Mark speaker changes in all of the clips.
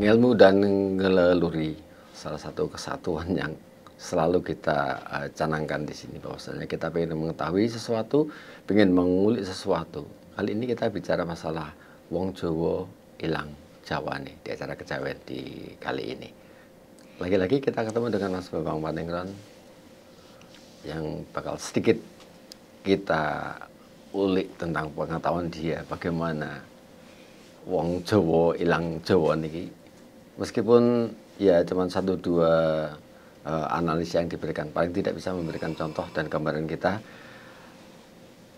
Speaker 1: Ngilmu dan ngeleluri salah satu kesatuan yang selalu kita canangkan di sini, bahwasanya kita ingin mengetahui sesuatu, ingin mengulik sesuatu. Kali ini kita bicara masalah wong Jawa ilang Jawa nih di acara kejawen di kali ini. Lagi-lagi kita ketemu dengan Mas Bambang Paningron yang bakal sedikit kita ulik tentang pengetahuan dia bagaimana wong Jawa ilang Jawa niki. Meskipun ya cuma satu dua analisa yang diberikan, paling tidak bisa memberikan contoh dan gambaran kita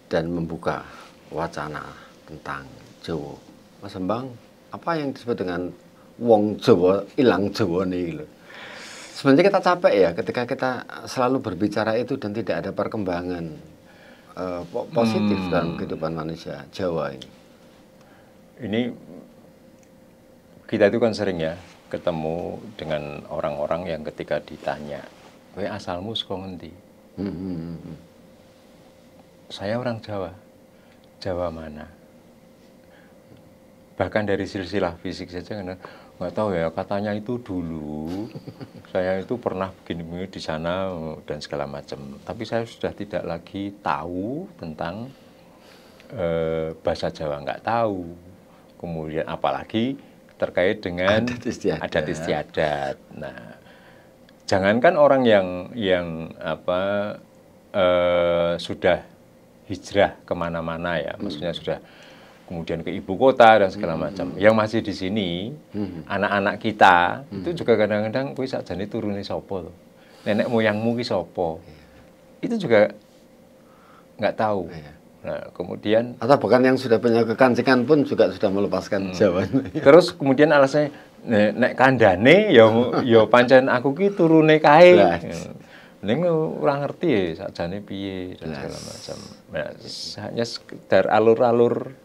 Speaker 1: dan membuka wacana tentang Jawa. Mas Bambang, apa yang disebut dengan wong Jawa ilang Jawa nih? Sebenarnya kita capek ya ketika kita selalu berbicara itu dan tidak ada perkembangan positif dalam kehidupan manusia Jawa ini.
Speaker 2: Ini kita itu kan sering ya ketemu dengan orang-orang yang ketika ditanya, "Kowe asalmu saka ngendi?" Saya orang Jawa. Jawa mana? Bahkan dari silsilah fisik saja nggak tahu ya, katanya itu dulu saya itu pernah begini di sana dan segala macam. Tapi saya sudah tidak lagi tahu tentang bahasa Jawa, nggak tahu. Kemudian apalagi terkait dengan adat istiadat. Nah, jangankan orang yang sudah hijrah kemana-mana ya, maksudnya sudah kemudian ke ibu kota dan segala macam. Yang masih di sini, anak-anak kita itu juga kadang-kadang kuwi sakjane turune sapa lho. Nenek moyangmu ki sapa. Itu juga nggak tahu. Nah, kemudian
Speaker 1: atau bahkan yang sudah punya kekancingan pun juga sudah melepaskan Jawa.
Speaker 2: Terus kemudian alasannya nek kandhane ya pancen aku ki turune kae. Ning ora ngerti ya sakjane piye dan segala macam. Nah, hanya sekedar alur-alur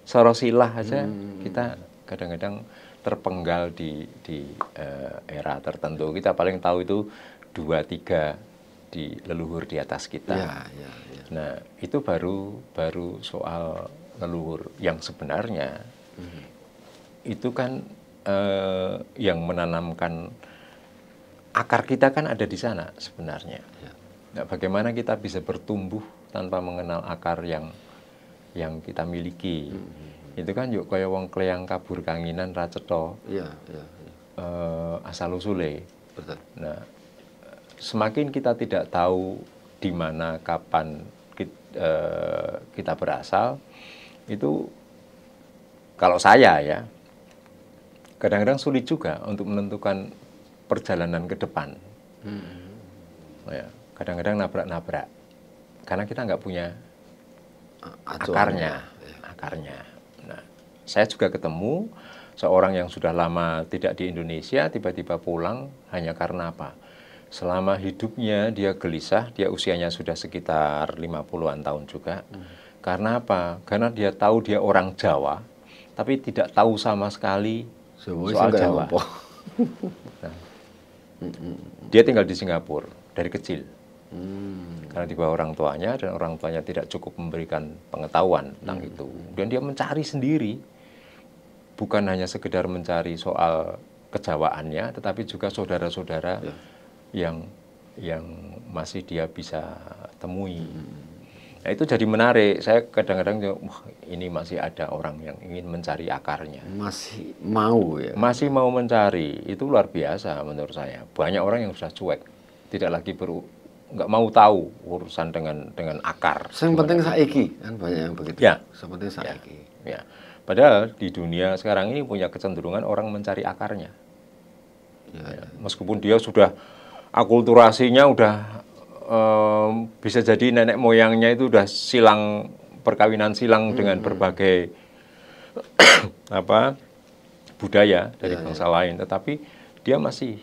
Speaker 2: sorosilah aja kita kadang-kadang terpenggal di era tertentu. Kita paling tahu itu 2-3 di leluhur di atas kita.
Speaker 1: Ya.
Speaker 2: Nah, itu baru soal leluhur yang sebenarnya itu kan yang menanamkan akar kita kan ada di sana sebenarnya. Nah, bagaimana kita bisa bertumbuh tanpa mengenal akar yang kita miliki. Itu kan yuk kaya wong kleyang kabur kanginan ra cetha. Iya. Asal usule.
Speaker 1: Betul.
Speaker 2: Nah, semakin kita tidak tahu di mana kapan kita berasal, itu kalau saya ya kadang-kadang sulit juga untuk menentukan perjalanan ke depan. Ya, kadang-kadang nabrak-nabrak karena kita nggak punya akarnya. Nah, saya juga ketemu seorang yang sudah lama tidak di Indonesia, tiba-tiba pulang hanya karena apa? Selama hidupnya dia gelisah, dia usianya sudah sekitar 50-an tahun juga. Karena apa? Karena dia tahu dia orang Jawa, tapi tidak tahu sama sekali soal Jawa. Nah, dia tinggal di Singapura dari kecil. Karena di bawah orang tuanya dan orang tuanya tidak cukup memberikan pengetahuan tentang itu. Dan dia mencari sendiri, bukan hanya sekedar mencari soal kejawaannya, tetapi juga saudara-saudara yang masih dia bisa temui. Nah, itu jadi menarik. Saya kadang-kadang wah, ini masih ada orang yang ingin mencari akarnya.
Speaker 1: Masih mau ya.
Speaker 2: Masih mau mencari. Itu luar biasa menurut saya. Banyak orang yang sudah cuek, tidak lagi nggak mau tahu urusan dengan akar.
Speaker 1: Yang penting saiki kan banyak yang begitu.
Speaker 2: Ya.
Speaker 1: Seperti saiki.
Speaker 2: Ya. Padahal di dunia sekarang ini punya kecenderungan orang mencari akarnya. Ya. Meskipun dia sudah akulturasinya udah bisa jadi nenek moyangnya itu udah perkawinan silang dengan berbagai budaya dari bangsa lain, tetapi dia masih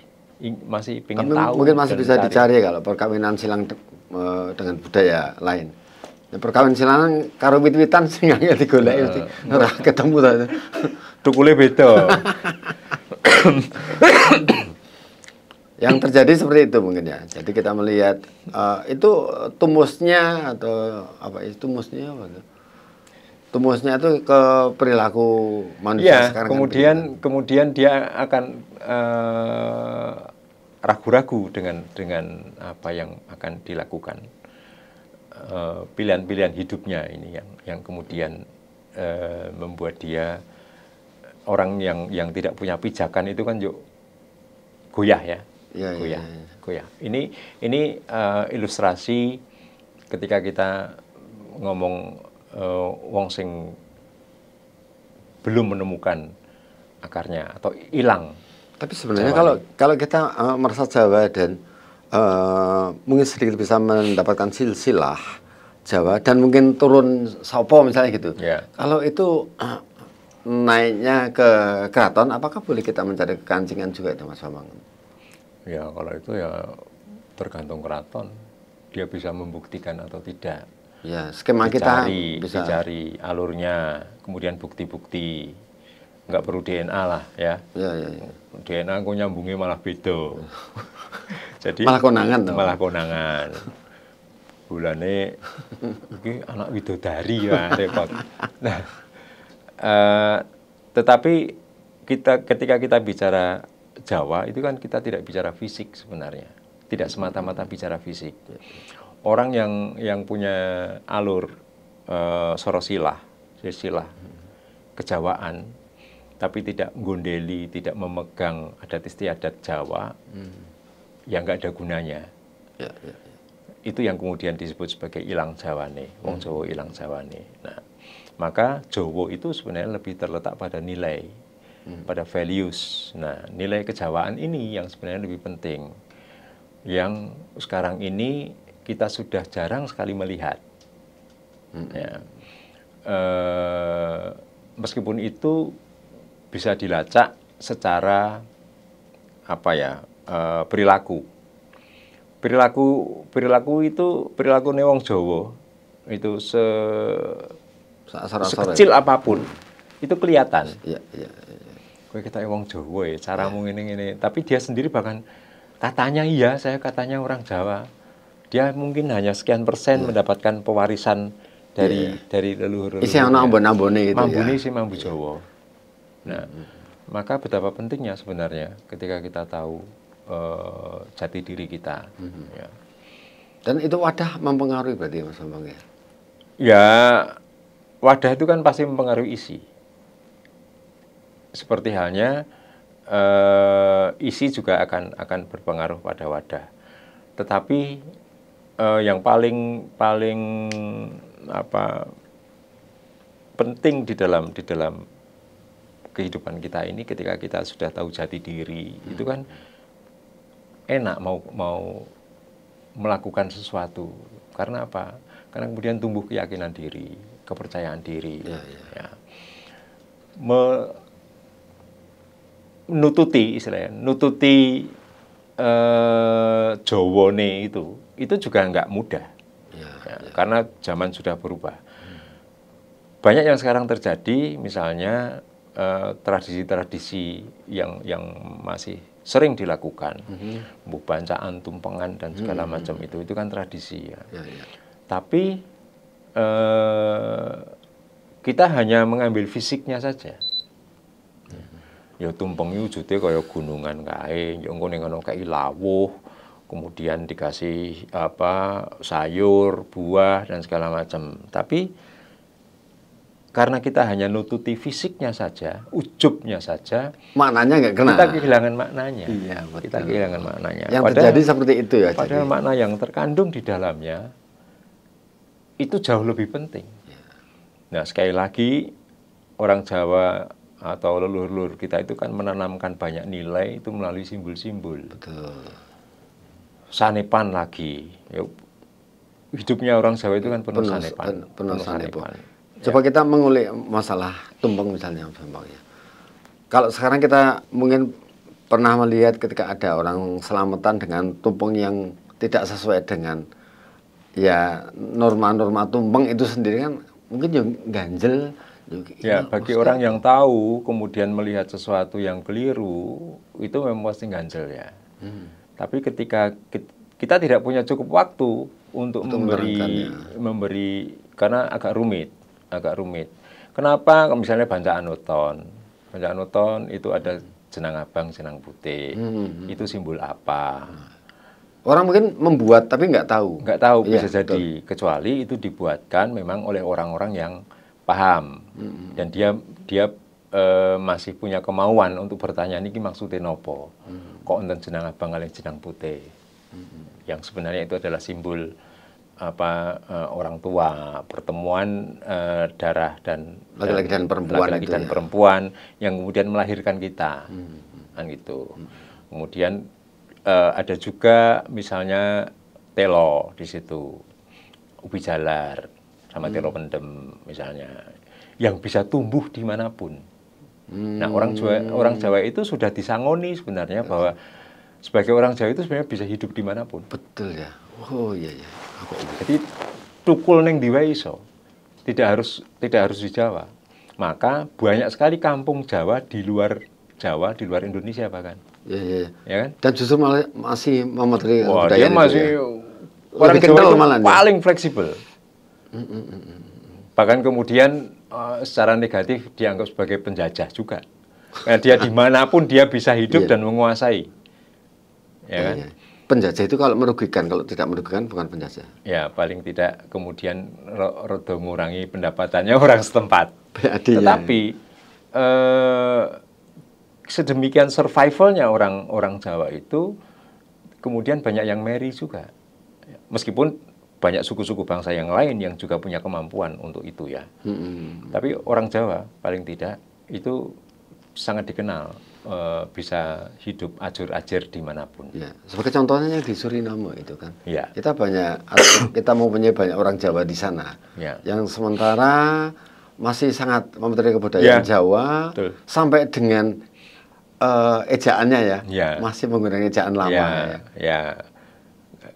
Speaker 2: pengen tahu.
Speaker 1: Mungkin masih bisa dicari kalau perkawinan silang dengan budaya lain. Ya, perkawinan silang karo wit-witan sing angel digoleki ora ketemu ta.
Speaker 2: Tukule beda.
Speaker 1: Yang terjadi seperti itu mungkin ya. Jadi kita melihat itu tumusnya atau apa itu tumusnya apa itu? tumusnya itu ke perilaku manusia
Speaker 2: Iya,
Speaker 1: sekarang kan begitu kan?
Speaker 2: kemudian dia akan ragu-ragu dengan apa yang akan dilakukan. Pilihan-pilihan hidupnya ini yang kemudian membuat dia orang yang tidak punya pijakan itu kan yuk goyah ya,
Speaker 1: Iya, iya,
Speaker 2: goyah,
Speaker 1: iya.
Speaker 2: goyah. Ini ilustrasi ketika kita ngomong wong sing belum menemukan akarnya atau hilang.
Speaker 1: Tapi sebenarnya
Speaker 2: Jawa
Speaker 1: kalau kita merasa Jawa dan mungkin sedikit bisa mendapatkan silsilah Jawa dan mungkin turun Sopo misalnya gitu.
Speaker 2: Ya.
Speaker 1: Kalau itu naiknya ke keraton, apakah boleh kita mencari kekancingan juga itu Mas Bambang?
Speaker 2: Ya kalau itu ya tergantung keraton, dia bisa membuktikan atau tidak.
Speaker 1: Ya, skema kita bisa.
Speaker 2: Dicari alurnya, kemudian bukti-bukti, nggak perlu DNA lah ya.
Speaker 1: Ya, ya, ya.
Speaker 2: DNA aku nyambungnya malah beda. Jadi
Speaker 1: Malah konangan toh.
Speaker 2: malah konangan. Bulane iki anak widodari ya repot. Nah, tetapi ketika kita bicara Jawa itu kan kita tidak bicara fisik sebenarnya, tidak semata-mata bicara fisik. Orang yang punya alur sorosilah, silsilah kejawaan, tapi tidak gondeli, tidak memegang adat istiadat Jawa, ya nggak ada gunanya.
Speaker 1: Ya, ya.
Speaker 2: Itu yang kemudian disebut sebagai ilang Jawane, wong Jawa ilang Jawane. Nah, maka Jawa itu sebenarnya lebih terletak pada nilai, pada values. Nah, nilai kejawaan ini yang sebenarnya lebih penting, yang sekarang ini kita sudah jarang sekali melihat. Ya. Meskipun itu bisa dilacak secara apa ya, perilaku itu perilaku wong Jawa itu sekecil apapun itu kelihatan.
Speaker 1: Ya, ya, ya.
Speaker 2: Kowe kita wong Jawa ya, caramu ngene-ngene, tapi dia sendiri bahkan katanya iya, saya katanya orang Jawa. Dia mungkin hanya sekian persen mendapatkan pewarisan dari leluhur.
Speaker 1: Isi ana ambon-ambone gitu
Speaker 2: Mambune
Speaker 1: ya.
Speaker 2: sih mambu Jawa. Nah, maka betapa pentingnya sebenarnya ketika kita tahu jati diri kita. Ya.
Speaker 1: Dan itu wadah mempengaruhi berarti Mas Bambang ya?
Speaker 2: Ya, wadah itu kan pasti mempengaruhi isi. Seperti halnya isi juga akan berpengaruh pada wadah. Tetapi yang paling apa penting di dalam kehidupan kita ini, ketika kita sudah tahu jati diri, itu kan enak mau melakukan sesuatu. Karena apa? Karena kemudian tumbuh keyakinan diri, kepercayaan diri. Ya. Nututi istilahnya, nututi Jawane itu juga nggak mudah. Karena zaman sudah berubah. Banyak yang sekarang terjadi, misalnya tradisi-tradisi yang masih sering dilakukan, bancaan, tumpengan dan segala macam itu kan tradisi ya. Tapi kita hanya mengambil fisiknya saja. Ya tumpeng wujudnya kaya gunungan kae, ya ngono kae lawuh, kemudian dikasih sayur, buah dan segala macam. Tapi karena kita hanya nututi fisiknya saja, ujubnya saja,
Speaker 1: maknanya nggak kena.
Speaker 2: Kita kehilangan maknanya.
Speaker 1: Iya, betul.
Speaker 2: Kita kehilangan maknanya.
Speaker 1: Yang terjadi seperti itu ya.
Speaker 2: Padahal makna yang terkandung di dalamnya itu jauh lebih penting. Nah, sekali lagi orang Jawa atau leluhur kita itu kan menanamkan banyak nilai itu melalui simbol-simbol.
Speaker 1: Betul.
Speaker 2: Sanepan lagi. Ya, hidupnya orang Jawa itu kan penuh sanepan.
Speaker 1: Penuh sanepan. Coba kita mengulik masalah tumpeng misalnya, Bambang ya. Kalau sekarang kita mungkin pernah melihat ketika ada orang selamatan dengan tumpeng yang tidak sesuai dengan ya norma-norma tumpeng itu sendiri kan mungkin juga ganjel.
Speaker 2: Ya, bagi orang yang tahu kemudian melihat sesuatu yang keliru itu memang pasti ganjel ya. Tapi ketika kita tidak punya cukup waktu untuk memberi karena agak rumit. agak rumit. Kenapa? Misalnya Bancaan Weton. Bancaan Weton itu ada jenang abang, jenang putih. Itu simbol apa?
Speaker 1: Orang mungkin membuat tapi nggak tahu.
Speaker 2: Nggak tahu,
Speaker 1: Iya,
Speaker 2: bisa jadi.
Speaker 1: betul.
Speaker 2: Kecuali itu dibuatkan memang oleh orang-orang yang paham. Dan dia masih punya kemauan untuk bertanya, ini maksudnya nopo. Kok enten jenang abang kalian jenang putih. Yang sebenarnya itu adalah simbol orang tua, pertemuan darah dan
Speaker 1: Laki-laki dan perempuan
Speaker 2: laki-laki
Speaker 1: itu
Speaker 2: dan
Speaker 1: ya.
Speaker 2: perempuan yang kemudian melahirkan kita, kan gitu. Kemudian ada juga misalnya telo di situ, ubi jalar sama telo pendem misalnya, yang bisa tumbuh dimanapun. Nah orang Jawa itu sudah disangoni sebenarnya bahwa sebagai orang Jawa itu sebenarnya bisa hidup dimanapun.
Speaker 1: Betul ya. Oh iya ya.
Speaker 2: Jadi tukul neng diwa iso, tidak harus di Jawa. Maka banyak sekali kampung Jawa, di luar Indonesia bahkan.
Speaker 1: Iya, iya.
Speaker 2: Ya kan?
Speaker 1: Dan justru malah masih memateri
Speaker 2: Wah,
Speaker 1: budaya
Speaker 2: dia masih
Speaker 1: ya.
Speaker 2: orang
Speaker 1: Lebih
Speaker 2: Jawa
Speaker 1: kental
Speaker 2: itu
Speaker 1: malah dia.
Speaker 2: paling fleksibel. Bahkan kemudian secara negatif dianggap sebagai penjajah juga. Karena dia dimanapun dia bisa hidup
Speaker 1: Iya.
Speaker 2: dan menguasai. Ya kan?
Speaker 1: Iya. Penjajah itu kalau merugikan, kalau tidak merugikan bukan penjajah.
Speaker 2: Ya, paling tidak kemudian rada mengurangi pendapatannya orang setempat.
Speaker 1: BAD,
Speaker 2: Tetapi sedemikian survivalnya orang Jawa itu, kemudian banyak yang marry juga. Meskipun banyak suku-suku bangsa yang lain yang juga punya kemampuan untuk itu ya. Tapi orang Jawa paling tidak itu sangat dikenal bisa hidup ajur-ajir dimanapun.
Speaker 1: Ya, sebagai contohnya yang di Suriname itu kan.
Speaker 2: Ya.
Speaker 1: Kita mempunyai banyak orang Jawa di sana.
Speaker 2: Ya.
Speaker 1: Yang sementara masih sangat memateri kebudayaan
Speaker 2: Ya.
Speaker 1: Jawa.
Speaker 2: Betul.
Speaker 1: Sampai dengan ejaannya ya.
Speaker 2: Ya.
Speaker 1: Masih menggunakan ejaan lama ya.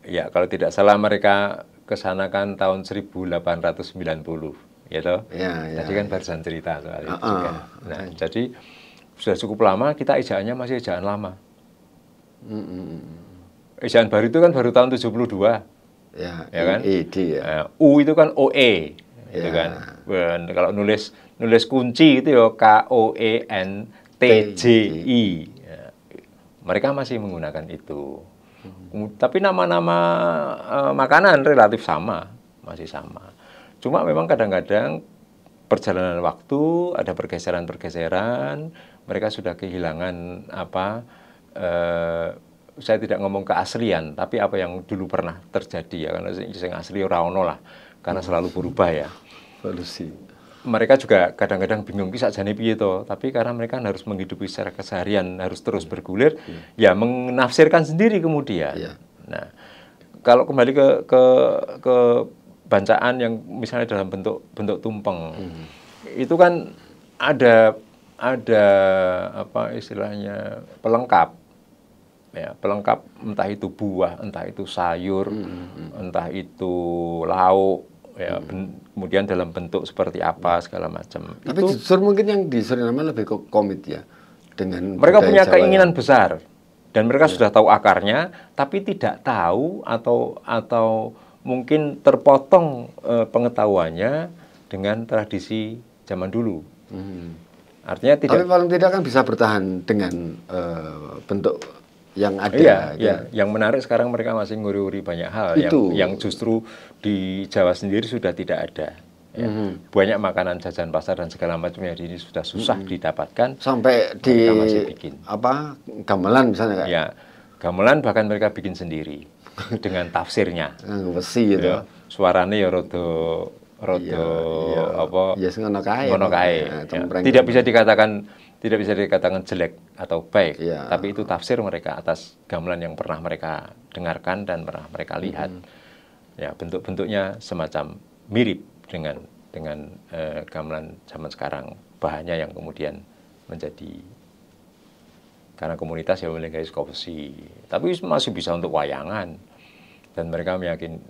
Speaker 2: Ya, kalau tidak salah mereka kesana kan tahun 1890, ya toh?
Speaker 1: Ya, ya.
Speaker 2: Tadi kan barusan cerita soal itu juga. Nah, jadi sudah cukup lama kita ejaannya masih ejaan lama. Ejaan baru itu kan baru tahun 72.
Speaker 1: Ya
Speaker 2: kan?
Speaker 1: ID ya.
Speaker 2: U itu kan OE, itu
Speaker 1: Ya.
Speaker 2: kan. Dan kalau nulis kunci itu ya KOENTJI. Ya. Mereka masih menggunakan itu. Tapi nama-nama makanan relatif sama, masih sama. Cuma memang kadang-kadang perjalanan waktu ada pergeseran-pergeseran, mereka sudah kehilangan saya tidak ngomong keaslian, tapi apa yang dulu pernah terjadi ya, karena yang asli ora ono lah, karena selalu berubah ya.
Speaker 1: Evolusi.
Speaker 2: Mereka juga kadang-kadang bingung kisah jane piye to, tapi karena mereka harus menghidupi secara keseharian, harus terus bergulir, ya menafsirkan sendiri kemudian.
Speaker 1: Ya.
Speaker 2: Nah, kalau kembali ke bancaan yang misalnya dalam bentuk tumpeng, itu kan ada apa istilahnya pelengkap. Ya, pelengkap entah itu buah, entah itu sayur, entah itu lauk, ya, kemudian dalam bentuk seperti apa segala macam.
Speaker 1: Tapi
Speaker 2: Itu
Speaker 1: justru mungkin yang di Suriname lebih komit ya dengan
Speaker 2: mereka punya
Speaker 1: budaya Jawa
Speaker 2: keinginan
Speaker 1: ya.
Speaker 2: besar dan mereka sudah tahu akarnya, tapi tidak tahu atau mungkin terpotong pengetahuannya dengan tradisi zaman dulu. Artinya tidak.
Speaker 1: Tapi paling tidak kan bisa bertahan dengan bentuk yang ada.
Speaker 2: Iya,
Speaker 1: gitu.
Speaker 2: iya. Yang menarik sekarang mereka masih nguri-nguri banyak hal
Speaker 1: Itu.
Speaker 2: yang justru di Jawa sendiri sudah tidak ada. Ya. Banyak makanan jajan pasar dan segala macamnya di ini sudah susah didapatkan.
Speaker 1: Sampai di
Speaker 2: Mereka masih bikin.
Speaker 1: gamelan misalnya kan.
Speaker 2: Ya, gamelan bahkan mereka bikin sendiri dengan tafsirnya.
Speaker 1: Besi gitu.
Speaker 2: Ya, suaranya ya rodo apa?
Speaker 1: Ya ngono kae.
Speaker 2: Ngono kae.
Speaker 1: Ya,
Speaker 2: Ya.
Speaker 1: cempreng.
Speaker 2: Tidak bisa dikatakan jelek atau baik,
Speaker 1: Iya.
Speaker 2: tapi itu tafsir mereka atas gamelan yang pernah mereka dengarkan dan pernah mereka lihat. Ya, bentuk-bentuknya semacam mirip dengan gamelan zaman sekarang. Bahannya yang kemudian menjadi karena komunitas ya mulai guys besi, tapi masih bisa untuk wayangan dan mereka meyakini.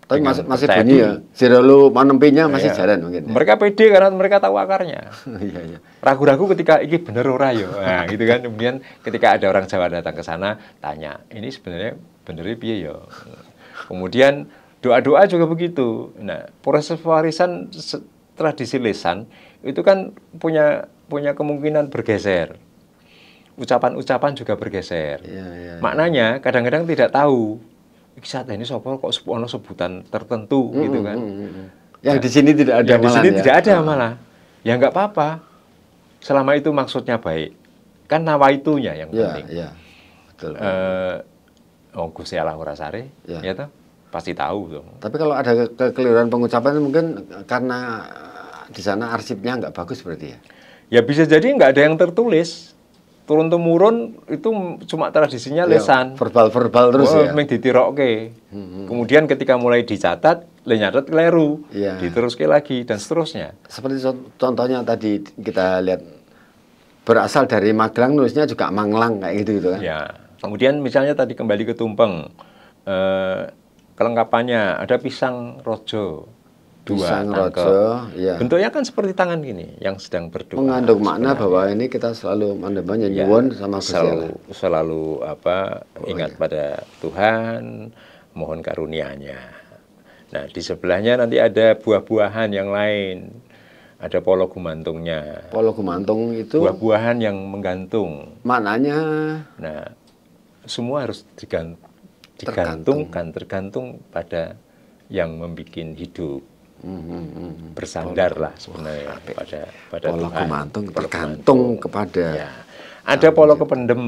Speaker 1: Tapi masih bunyi ya. Jero lu manempinya masih jalan mungkin. Ya?
Speaker 2: Mereka pede karena mereka tahu akarnya.
Speaker 1: Iya, iya.
Speaker 2: Ragu-ragu ketika ini bener ora yo. Nah, gitu kan. Kemudian ketika ada orang Jawa datang ke sana, tanya, ini sebenarnya benernya piye yo. Kemudian doa-doa juga begitu. Nah, proses warisan tradisi lisan itu kan punya kemungkinan bergeser. Ucapan-ucapan juga bergeser. Maknanya kadang-kadang tidak tahu. Kisah ini sopo kok ono sebutan tertentu gitu kan.
Speaker 1: Yang di sini tidak ada.
Speaker 2: Yang di sini tidak ada malah. Ya nggak apa-apa. Selama itu maksudnya baik. Kan nawaitunya yang penting.
Speaker 1: Iya, betul.
Speaker 2: Gusti Allah ora sare, ya toh? Pasti tahu tuh.
Speaker 1: Tapi kalau ada kekeliruan pengucapan mungkin karena di sana arsipnya nggak bagus berarti ya?
Speaker 2: Ya bisa jadi nggak ada yang tertulis. Turun-temurun itu cuma tradisinya lisan.
Speaker 1: Verbal-verbal terus ya?
Speaker 2: Memang ditirokke. Kemudian ketika mulai dicatat, nyatet keliru. Diteruske lagi, dan seterusnya.
Speaker 1: Seperti contohnya tadi kita lihat, berasal dari Magelang, nulisnya juga Manglang, kayak gitu kan?
Speaker 2: Ya. Kemudian misalnya tadi kembali ke tumpeng. Kelengkapannya ada pisang rojo.
Speaker 1: Pisang rojo,
Speaker 2: ya. Bentuknya kan seperti tangan gini, yang sedang berdoa.
Speaker 1: Mengandung makna bahwa ini kita selalu nyuwun sama Gusti Allah.
Speaker 2: Selalu ingat pada Tuhan, mohon karunia-Nya. Nah, di sebelahnya nanti ada buah-buahan yang lain. Ada polo gumantungnya.
Speaker 1: Polo gumantung itu
Speaker 2: buah-buahan yang menggantung.
Speaker 1: Maknanya?
Speaker 2: Nah, semua harus tergantung pada yang membuat hidup. Bersandar lah sebenarnya pada
Speaker 1: polo
Speaker 2: Tuhan.
Speaker 1: Gumantung tergantung kepada.
Speaker 2: Ya. Ada polo kependem.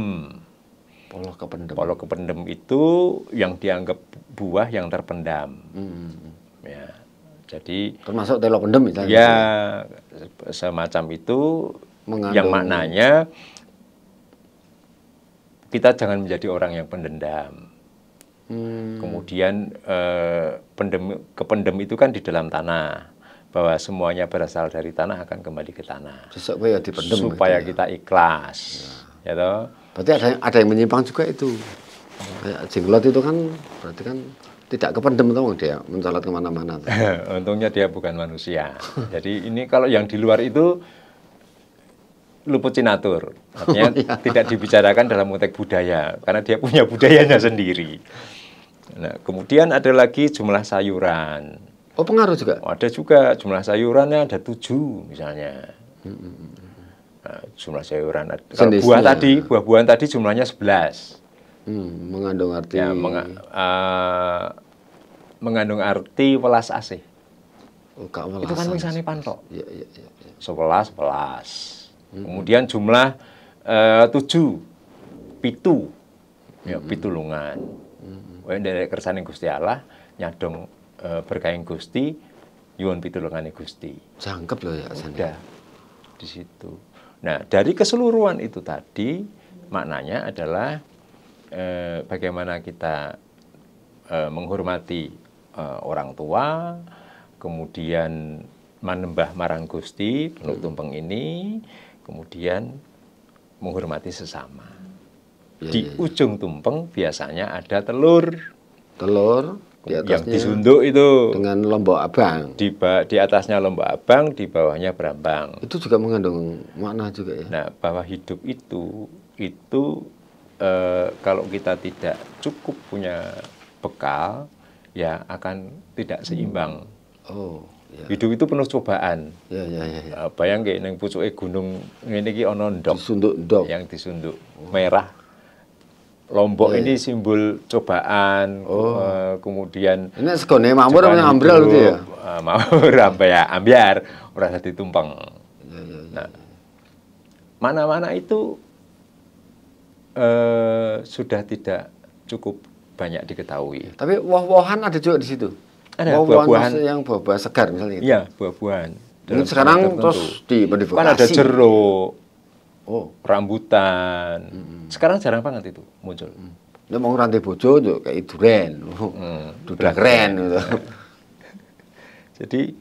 Speaker 1: Polo
Speaker 2: kependem itu yang dianggap buah yang terpendam. Ya. Jadi
Speaker 1: termasuk telo pendem misalnya.
Speaker 2: Ya, semacam itu. Yang maknanya kita jangan menjadi orang yang pendendam. Kemudian kependem itu kan di dalam tanah, bahwa semuanya berasal dari tanah akan kembali ke tanah. Supaya kita ikhlas. Ya toh?
Speaker 1: Berarti ada yang menyimpang juga itu. Kayak Jenglot itu kan berarti kan tidak kependem tuh, dia mencolot kemana-mana.
Speaker 2: Untungnya dia bukan manusia. Jadi ini kalau yang di luar itu luput cinatur, artinya tidak dibicarakan dalam konteks budaya, karena dia punya budayanya sendiri. Nah, kemudian ada lagi jumlah sayuran.
Speaker 1: Oh, pengaruh juga?
Speaker 2: Ada juga, jumlah sayurannya ada 7 misalnya. Nah, jumlah sayuran. Kalau buah-buahan tadi jumlahnya 11.
Speaker 1: Mengandung arti.
Speaker 2: Ya, mengandung arti welas asih. Itu kan misalnya pantok. 11. Kemudian jumlah 7, pitu, ya pitulungan. Dari kersane Gusti Allah nyadong berkahing Gusti, nyuwun pitulungane Gusti.
Speaker 1: Jangkep loh ya.
Speaker 2: Sudah di situ. Nah, dari keseluruhan itu tadi maknanya adalah bagaimana kita menghormati orang tua, kemudian manembah marang Gusti penuh tumpeng ini, kemudian menghormati sesama. Di ujung tumpeng biasanya ada telur yang disunduk itu
Speaker 1: dengan lombok abang.
Speaker 2: Di atasnya lombok abang, di bawahnya berambang.
Speaker 1: Itu juga mengandung makna juga ya.
Speaker 2: Nah, bahwa hidup itu kalau kita tidak cukup punya bekal, ya akan tidak seimbang.
Speaker 1: Ya.
Speaker 2: Hidup itu penuh cobaan.
Speaker 1: Ya.
Speaker 2: Bayangke ning pucuke gunung ngene iki ana ndok.
Speaker 1: Disunduk ndok.
Speaker 2: Yang disunduk merah. Lombok ini simbol cobaan, kemudian
Speaker 1: ini segone mamur apa ambrol gitu ya?
Speaker 2: Mamur ambiar, ora dadi tumpeng. Nah, mana-mana itu sudah tidak cukup banyak diketahui.
Speaker 1: Tapi woh-wohan ada juga di situ.
Speaker 2: Ada buah-buahan
Speaker 1: yang buah-buah segar misalnya.
Speaker 2: Iya, buah-buahan.
Speaker 1: Sekarang terus dimodifikasi.
Speaker 2: Kan ada jeruk. Rambutan. Sekarang jarang banget itu muncul.
Speaker 1: Dia mau rantai bojo tuh kayak duren. Udah keren gitu.
Speaker 2: Jadi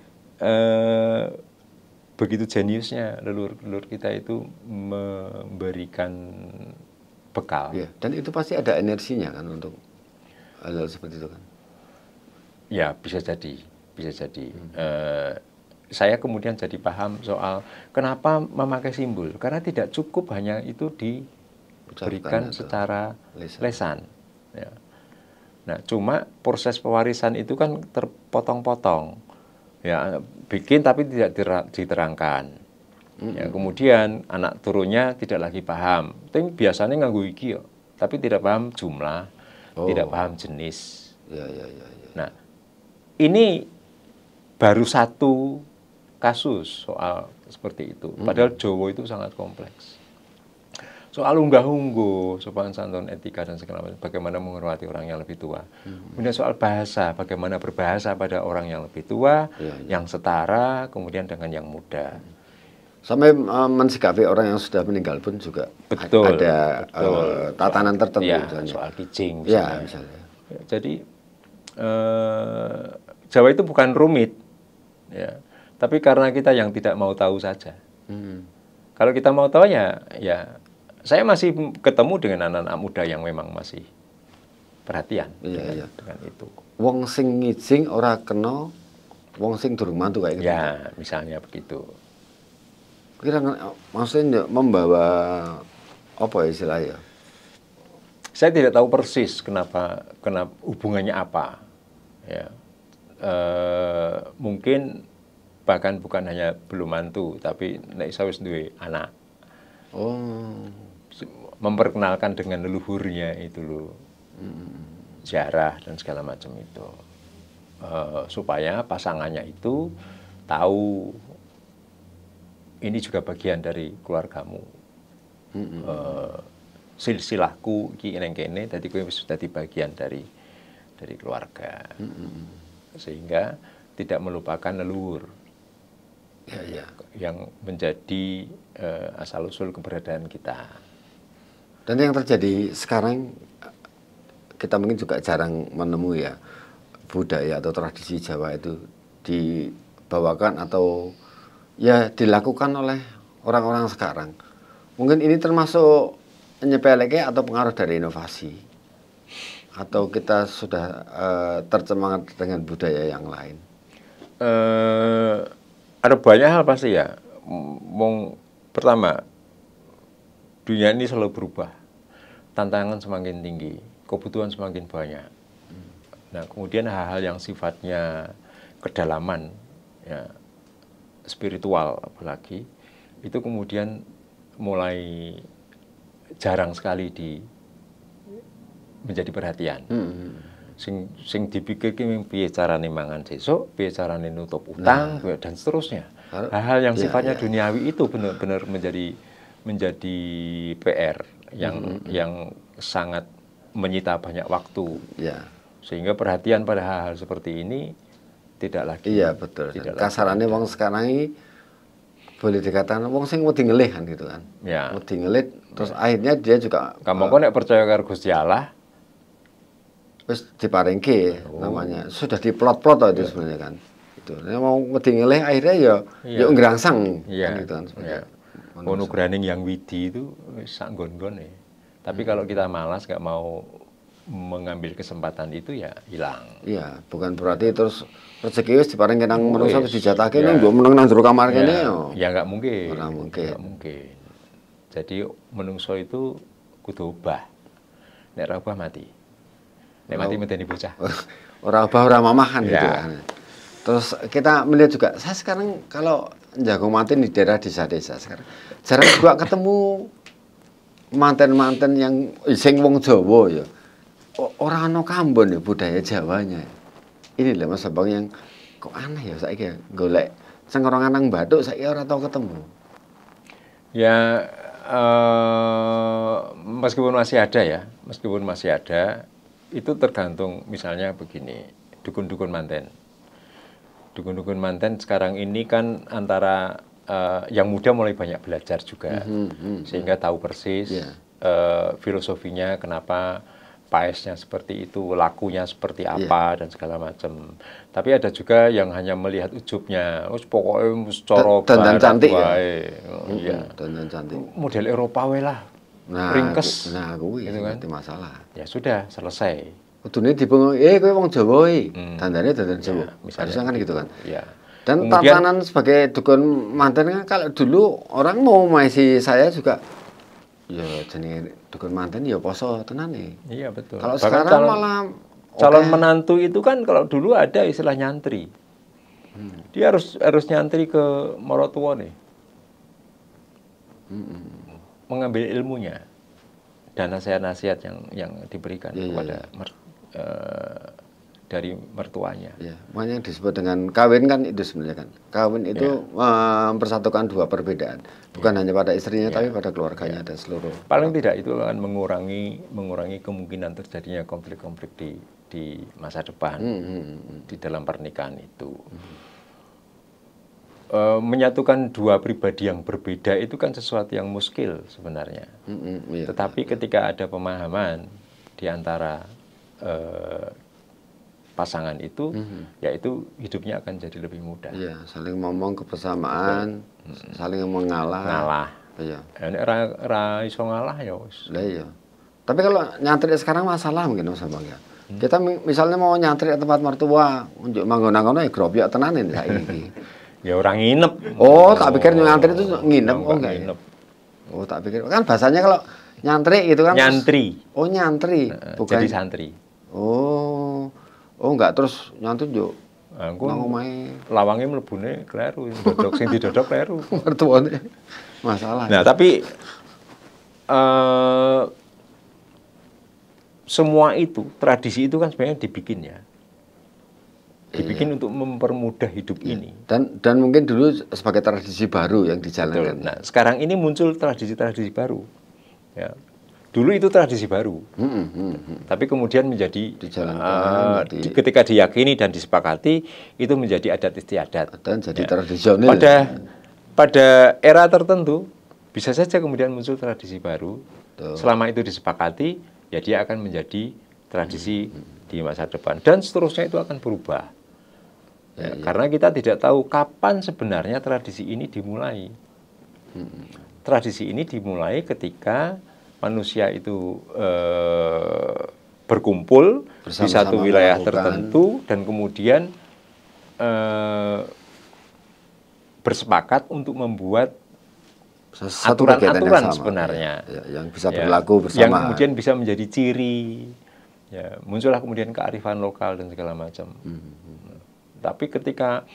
Speaker 2: begitu jeniusnya leluhur kita itu memberikan bekal.
Speaker 1: Ya, dan itu pasti ada energinya kan untuk hal-hal seperti itu kan.
Speaker 2: Ya, bisa jadi. Saya kemudian jadi paham soal kenapa memakai simbol. Karena tidak cukup hanya itu diberikan secara lesan. Ya. Nah, cuma proses pewarisan itu kan terpotong-potong. Ya, bikin tapi tidak diterangkan. Ya, kemudian anak turunnya tidak lagi paham. Tapi biasanya nganggo iki yo, tapi tidak paham jumlah, tidak paham jenis.
Speaker 1: Ya, ya, ya, ya.
Speaker 2: Nah, ini baru satu kasus soal seperti itu. Padahal Jawa itu sangat kompleks. Soal unggah-ungguh, sopan santun, etika dan segala macam, bagaimana menghormati orang yang lebih tua. Kemudian soal bahasa, bagaimana berbahasa pada orang yang lebih tua, yang setara, kemudian dengan yang muda.
Speaker 1: Sampai mensikapi orang yang sudah meninggal pun juga
Speaker 2: Betul,
Speaker 1: ada tatanan tertentu.
Speaker 2: Ya,
Speaker 1: misalnya.
Speaker 2: soal kijing
Speaker 1: Ya,
Speaker 2: misalnya.
Speaker 1: misalnya.
Speaker 2: Ya, jadi Jawa itu bukan rumit, ya, tapi karena kita yang tidak mau tahu saja. Kalau kita mau tahu ya saya masih ketemu dengan anak-anak muda yang memang masih perhatian dengan itu.
Speaker 1: Wong sing ngijing ora kena, wong sing durung mantu kayak gitu.
Speaker 2: Ya, misalnya begitu.
Speaker 1: Kira maksudnya membawa apa istilahnya?
Speaker 2: Saya tidak tahu persis kenapa hubungannya apa. Ya, mungkin bahkan bukan hanya belum mantu, tapi nek iso wis duwe anak. Memperkenalkan dengan leluhurnya itu loh, ziarah dan segala macam itu, supaya pasangannya itu tahu ini juga bagian dari keluargamu. Silsilahku iki neng kene, dadi kowe wis dadi bagian dari keluarga, sehingga tidak melupakan leluhur yang menjadi asal usul keberadaan kita.
Speaker 1: Dan yang terjadi sekarang, kita mungkin juga jarang menemui ya, budaya atau tradisi Jawa itu dibawakan atau ya dilakukan oleh orang-orang sekarang. Mungkin ini termasuk nyepeleke atau pengaruh dari inovasi, atau kita sudah tercemar dengan budaya yang lain.
Speaker 2: Ada banyak hal pasti ya. Pertama, dunia ini selalu berubah. Tantangan semakin tinggi, kebutuhan semakin banyak. Nah, kemudian hal-hal yang sifatnya kedalaman, ya, spiritual apalagi, itu kemudian mulai jarang sekali menjadi perhatian. Sing dipikir piye carane mangan sesuk, piye carane nutup utang, dan seterusnya. Hal-hal yang sifatnya duniawi itu benar-benar menjadi PR yang sangat menyita banyak waktu. Sehingga perhatian pada hal-hal seperti ini tidak lagi.
Speaker 1: Iya, betul. Kasarannya wong sekarang ini boleh dikatakan wong sing wedi ngelih kan gitu kan.
Speaker 2: Ya.
Speaker 1: Wedi ngelih terus akhirnya dia juga
Speaker 2: kamu kok nek percaya karo Gusti Allah
Speaker 1: wis diparingke namanya. Sudah diplot-plot itu sebenarnya kan. Itu. Mau wedi ngelih akhirnya ya ngrangsang kan gitu kan sebenarnya.
Speaker 2: Nugraning yang widi itu sak nggon-nggon ya. Tapi kalau kita malas nggak mau mengambil kesempatan itu ya hilang. Iya,
Speaker 1: bukan berarti terus rezeki wis diparing nang menungso wis dijatahke ning nggo meneng nang jero kamar kene yo.
Speaker 2: Ya nggak mungkin.
Speaker 1: Ora mungkin.
Speaker 2: Nggak mungkin. Jadi menungso itu kudu ubah. Nek ora ubah mati. Nek mati medeni bocah.
Speaker 1: Ora ubah ora mamah kan gitu kan. Terus kita melihat juga, saya sekarang kalau jago manten di daerah desa-desa sekarang jarang juga ketemu manten-manten yang sing wong Jawa ya. Orang ana kambon ya budaya Jawanya. Ini loh Mas Bang yang kok aneh ya saiki golek sengkorongan nang bathuk saiki ora tau ketemu.
Speaker 2: Ya meskipun masih ada, itu tergantung misalnya begini, dukun-dukun manten. Dukun-dukun manten sekarang ini kan antara yang muda mulai banyak belajar juga, sehingga tahu persis filosofinya kenapa paesnya seperti itu, lakunya seperti apa dan segala macam. Tapi ada juga yang hanya melihat ujubnya, pokoknya cara
Speaker 1: dandan cantik
Speaker 2: dandan cantik. Model Eropa we lah. Ringkes.
Speaker 1: Nah, kuwi
Speaker 2: gitu kan
Speaker 1: masalah.
Speaker 2: Ya sudah, selesai.
Speaker 1: Kudune dibengok, kowe wong Jawa iki. Dandane dandan Jawa. Harusnya kan gitu kan.
Speaker 2: Iya.
Speaker 1: Dan tatanan sebagai dukun manten kan kalau dulu orang mau maisi saya juga ya jenenge dukun manten ya poso tenan nih.
Speaker 2: Iya betul.
Speaker 1: Kalau sekarang malah
Speaker 2: calon menantu itu kan kalau dulu ada istilah nyantri. Dia harus nyantri ke maratuwane, mengambil ilmunya dan nasihat-nasihat yang diberikan kepada dari mertuanya.
Speaker 1: Ya, makanya yang disebut dengan kawin kan itu sebenarnya kan. Kawin itu mempersatukan dua perbedaan, bukan hanya pada istrinya tapi pada keluarganya dan seluruh.
Speaker 2: Paling tidak itu akan mengurangi kemungkinan terjadinya konflik-konflik di masa depan di dalam pernikahan itu. Menyatukan dua pribadi yang berbeda itu kan sesuatu yang muskil sebenarnya. Tetapi ketika ada pemahaman di antara pasangan itu, yaitu hidupnya akan jadi lebih mudah.
Speaker 1: Iya, saling ngomong kebersamaan, saling mengalah.
Speaker 2: Ngalah.
Speaker 1: Iya.
Speaker 2: Nek ra iso ngalah ya wis.
Speaker 1: Lah iya. Tapi kalau nyantri sekarang masalah mungkin Mas Bang ya. Kita misalnya mau nyantri ke tempat mertua, unjuk manggon-manggon ya grobyok tenanin saiki.
Speaker 2: Ya orang nginep.
Speaker 1: Oh, tak pikir nyantri itu nginep. Oh enggak.
Speaker 2: Nginep.
Speaker 1: Oh, tak pikir kan bahasanya kalau nyantri gitu kan.
Speaker 2: Nyantri.
Speaker 1: Oh, nyantri. Bukan
Speaker 2: Jadi santri.
Speaker 1: Oh. Oh enggak, terus nyantri yo.
Speaker 2: Aku
Speaker 1: nang omahe
Speaker 2: lawange mlebune kleru, dodok sing didodok kleru.
Speaker 1: mertuane. Masalah.
Speaker 2: Nah, tapi semua itu, tradisi itu kan sebenarnya dibikin ya. Dibikin untuk mempermudah hidup ini.
Speaker 1: Dan mungkin dulu sebagai tradisi baru yang dijalankan.
Speaker 2: Betul. Nah, sekarang ini muncul tradisi-tradisi baru. Ya. Dulu itu tradisi baru, tapi kemudian menjadi ketika diyakini dan disepakati itu menjadi adat istiadat
Speaker 1: dan jadi tradisional.
Speaker 2: Pada era tertentu bisa saja kemudian muncul tradisi baru. Selama itu disepakati, ya dia akan menjadi tradisi di masa depan dan seterusnya itu akan berubah. Karena kita tidak tahu kapan sebenarnya tradisi ini dimulai. Tradisi ini dimulai ketika manusia itu berkumpul di satu wilayah tertentu dan kemudian bersepakat untuk membuat aturan-aturan sebenarnya
Speaker 1: yang bisa berlaku bersama,
Speaker 2: yang kemudian bisa menjadi ciri. Ya, muncullah kemudian kearifan lokal dan segala macam. Tapi ketika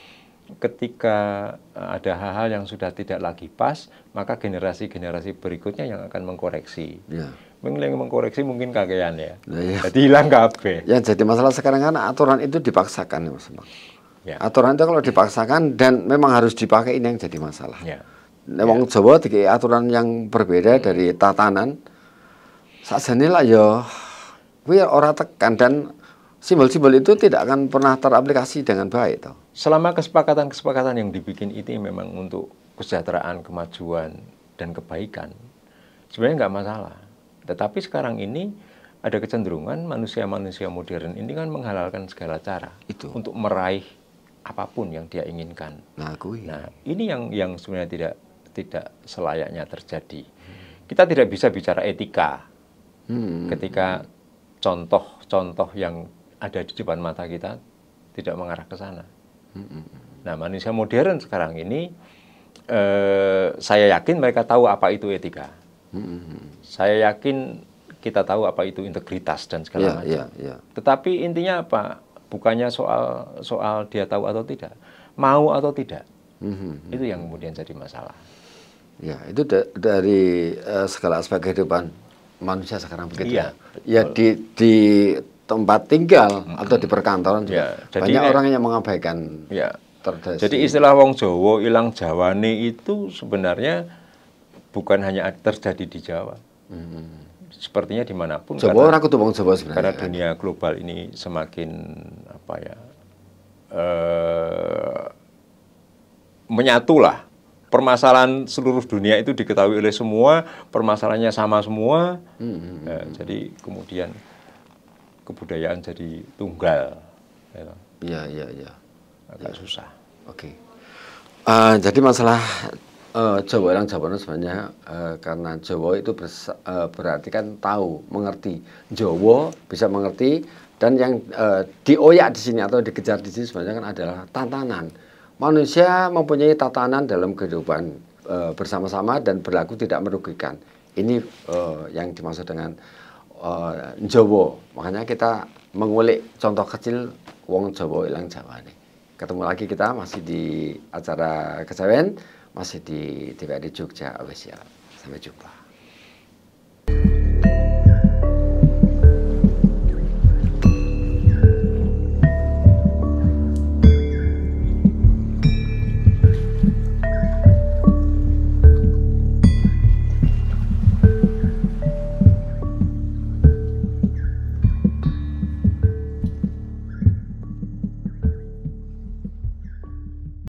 Speaker 2: ada hal-hal yang sudah tidak lagi pas, maka generasi-generasi berikutnya yang akan mengkoreksi. Yang mengkoreksi mungkin kakean ya. Jadi hilang kabeh.
Speaker 1: Yang jadi masalah sekarang kan aturan itu dipaksakan, Mas. Aturan itu kalau dipaksakan dan memang harus dipakai, ini yang jadi masalah. Wong Jawa dikei aturan yang berbeda dari tatanan. Sakjane lah ya kuwi ora tekan dan simbol-simbol itu tidak akan pernah teraplikasi dengan baik toh.
Speaker 2: Selama kesepakatan-kesepakatan yang dibikin itu memang untuk kesejahteraan, kemajuan, dan kebaikan, sebenarnya nggak masalah. Tetapi sekarang ini ada kecenderungan manusia-manusia modern ini kan menghalalkan segala cara untuk meraih apapun yang dia inginkan. Nah, ini yang sebenarnya tidak selayaknya terjadi. Kita tidak bisa bicara etika ketika contoh-contoh yang ada di depan mata kita tidak mengarah ke sana. Nah, manusia modern sekarang ini, saya yakin mereka tahu apa itu etika. Saya yakin kita tahu apa itu integritas dan segala macam. Tetapi intinya apa? Bukannya soal dia tahu atau tidak, mau atau tidak. Itu yang kemudian jadi masalah.
Speaker 1: Ya, itu dari segala aspek kehidupan manusia sekarang begitu. Ya, di tempat tinggal atau di perkantoran juga banyak orang yang mengabaikan.
Speaker 2: Jadi istilah wong Jawa ilang Jawane itu sebenarnya bukan hanya terjadi di Jawa. Sepertinya dimanapun.
Speaker 1: Jawa orang kudu wong Jawa sebenarnya.
Speaker 2: Karena dunia global ini semakin menyatulah. Permasalahan seluruh dunia itu diketahui oleh semua, permasalahannya sama semua. Jadi kemudian kebudayaan jadi tunggal.
Speaker 1: Iya.
Speaker 2: Agak susah.
Speaker 1: Oke. Jadi masalah Jawa orang Jawa sebenarnya karena Jawa itu berarti kan tahu, mengerti. Jawa bisa mengerti dan yang dioyak di sini atau dikejar di sini sebenarnya kan adalah tatanan. Manusia mempunyai tatanan dalam kehidupan bersama-sama dan berlaku tidak merugikan. Ini yang dimaksud dengan Jawa. Makanya kita mengulik contoh kecil wong Jawa ilang Jawane. ketemu lagi kita masih di acara kesawen, masih di DPRD Jogja Official. Sampai jumpa.